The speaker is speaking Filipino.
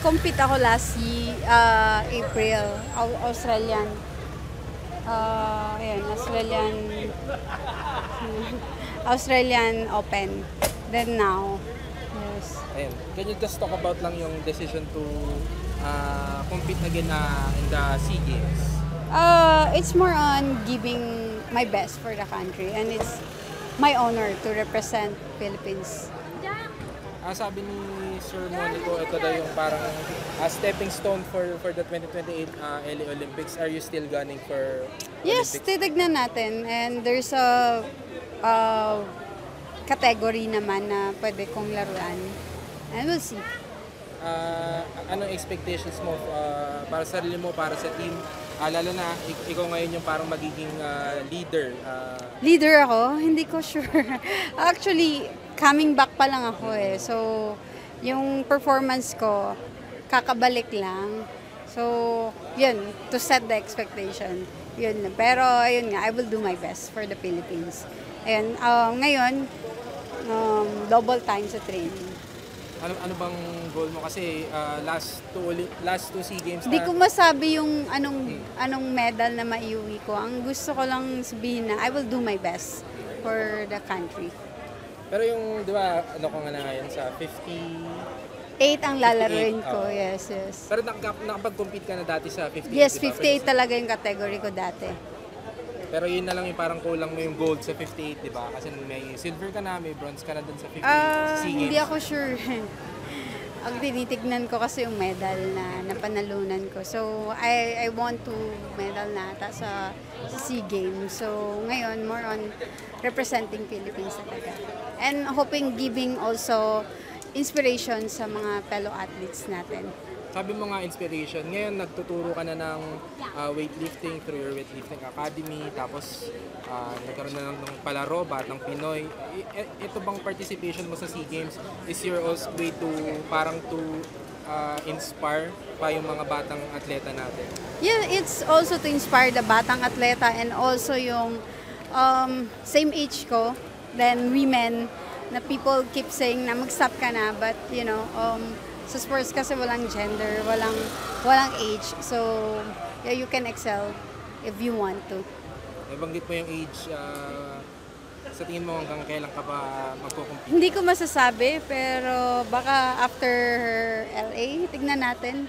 nag-compete ako last April, Australian. Ayan, Australian Open. Then now, yes. Ayun. Can you just talk about lang yung decision to compete again in the SEA Games? It's more on giving my best for the country, and it's my honor to represent Philippines. Sabi ni Sir Monico, ito daw yung parang stepping stone for the 2028 LA Olympics. Are you still gunning for Yes, Olympics? titignan natin, and there's a category naman na pwede kong laruan, and we'll see. Anong expectations mo para sa sarili mo, para sa team? Lalo na ikaw ngayon yung parang magiging leader. Leader ako? Hindi ko sure. Actually, coming back pa lang ako eh. So, yung performance ko, kakabalik lang. So, yun, to set the expectation. Yun. Pero, ayun nga, I will do my best for the Philippines. Ayun, ngayon, double time sa training. Ano bang goal mo? Kasi last two SEA Games Hindi ko masabi yung anong medal na maiuwi ko. Ang gusto ko lang sabihin na I will do my best for the country. Pero yung, di ba, ano ko nga na ngayon sa 50... 8 ang lalaruin ko, yes. Pero nakapag-compete ka na dati sa 58, Yes, di ba? 58 talaga yung category ko dati. Pero yun na lang yung parang kulang mo yung gold sa 58, di ba? Kasi may silver ka na, may bronze ka na dun sa 58 SEA Games. Hindi ako sure. Ang tinitignan ko kasi yung medal na napanalunan ko. So, I want to medal na ata sa SEA Games. So, ngayon, more on representing Philippines talaga. And hoping giving also inspiration sa mga fellow athletes natin. Sabi mo nga inspiration, ngayon nagtuturo ka na ng weightlifting through your weightlifting academy, tapos nagkaroon na ng palaro ba ng Pinoy. Ito bang participation mo sa SEA Games is your also way to parang to inspire pa yung mga batang atleta natin? Yeah, it's also to inspire the batang atleta and also yung same age ko, then women, na people keep saying na mag-stop ka na, but you know, sa sports kasi walang gender, walang age. So, yeah, you can excel if you want to. Nabanggit mo yung age, sa tingin mo hanggang kailan ka ba magko-compete? Hindi ko masasabi, pero baka after LA, tignan natin.